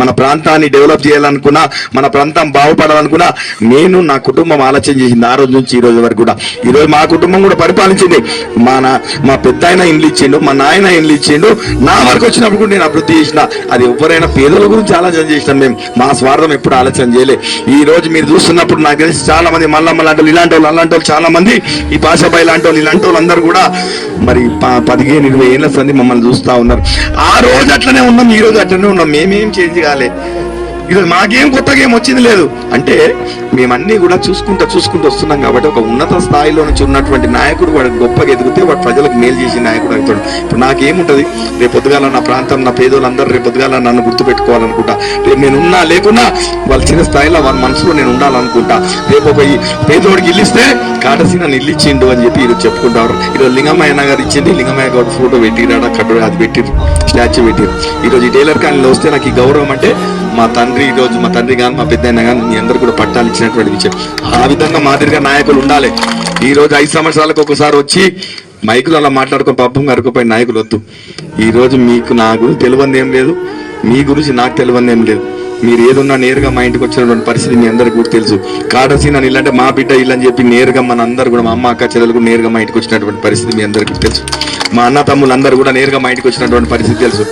మన ప్రాంతాన్ని డెవలప్ చేయాలనుకున్నా, మన ప్రాంతం బాగుపడాలనుకున్నా నేను నా కుటుంబం ఆలోచన చేసింది ఆ రోజు నుంచి ఈ రోజు వరకు కూడా. ఈరోజు మా కుటుంబం కూడా పరిపాలించింది. మా పెద్ద ఆయన ఇండ్లు ఇచ్చిండు, మా నాయన ఇండ్లు ఇచ్చిండు. నా వరకు వచ్చినప్పుడు కూడా నేను అభివృద్ధి చేసిన. అది ఎవరైనా పేదల గురించి ఆలోచన చేసినాం మేము, మా స్వార్థం ఎప్పుడు ఆలోచన చేయలే. ఈ రోజు మీరు చూస్తున్నప్పుడు నాకు తెలిసి చాలా మంది మల్లమ్మ లాంటి వాళ్ళు, ఇలాంటి వాళ్ళు, అలాంటి వాళ్ళు చాలా మంది, ఈ పాషాబాయి లాంటి వాళ్ళు, ఇలాంటి వాళ్ళు అందరూ కూడా మరి 15-20 ఏళ్ళ సంది మమ్మల్ని చూస్తా ఉన్నారు. ఆ రోజు అట్లనే ఉన్నాం, ఈ రోజు అట్లనే ఉన్నాం. మేమేం చేంజ్ కాలే. ఈరోజు మాకేం కొత్తగా ఏం వచ్చింది లేదు. అంటే మేమన్నీ కూడా చూసుకుంటూ వస్తున్నాం కాబట్టి ఒక ఉన్నత స్థాయిలో నుంచి ఉన్నటువంటి నాయకుడు వాడు గొప్పగా ఎదిగితే వాడు ప్రజలకు మేలు చేసే నాయకుడు అవుతాడు. ఇప్పుడు నాకేముంటది, రేపు పొద్దుగాల నా ప్రాంతం, నా పేదోళ్ళందరూ రేపు పొద్దుగాల నన్ను గుర్తుపెట్టుకోవాలనుకుంటా. రేపు నేను ఉన్నా లేకున్నా వాళ్ళ చిన్న స్థాయిలో వాళ్ళ మనసులో నేను ఉండాలనుకుంటా. రేపు ఒక పేదోడికి ఇల్లిస్తే కాటసి నన్ను ఇల్లు ఇచ్చిండు అని చెప్పి ఈరోజు చెప్పుకుంటారు. ఈరోజు లింగమయ్య గారు ఇచ్చింది, లింగమయ్య గారు ఫోటో పెట్టిరాడు, కట్టు అది పెట్టిరు, స్టాచ్యూ పెట్టిరు. ఈరోజు ఈ టైలర్ కాలనీలో వస్తే నాకు ఈ గౌరవం అంటే మా తండ్రి, ఈరోజు మా తండ్రి కానీ మా పెద్ద అయినా కానీ మీ అందరూ కూడా పట్టాలు ఇచ్చినటువంటి విషయం. ఆ విధంగా మాదిరిగా నాయకులు ఉండాలి. ఈ రోజు 5 సంవత్సరాలకు ఒకసారి వచ్చి మైకులు అలా మాట్లాడుకుని పబ్బం కరుకుపోయిన నాయకులు వద్దు. ఈ రోజు మీకు నా గురించి తెలియని ఏం లేదు, మీ గురించి నాకు తెలియని ఏం లేదు. మీరు ఏదున్నా నేరుగా మా ఇంటికి వచ్చినటువంటి పరిస్థితి మీ అందరికీ కూడా తెలుసు. కాటసి నన్ను ఇల్లంటే మా బిడ్డ ఇల్లు అని చెప్పి నేరుగా మన అందరు కూడా, మా అమ్మ అక్క చెల్లెలు కూడా నేరుగా మా ఇంటికి వచ్చినటువంటి పరిస్థితి మీ అందరికీ తెలుసు. మా అన్న తమ్ములు అందరూ కూడా నేరుగా మా ఇంటికి వచ్చినటువంటి పరిస్థితి తెలుసు.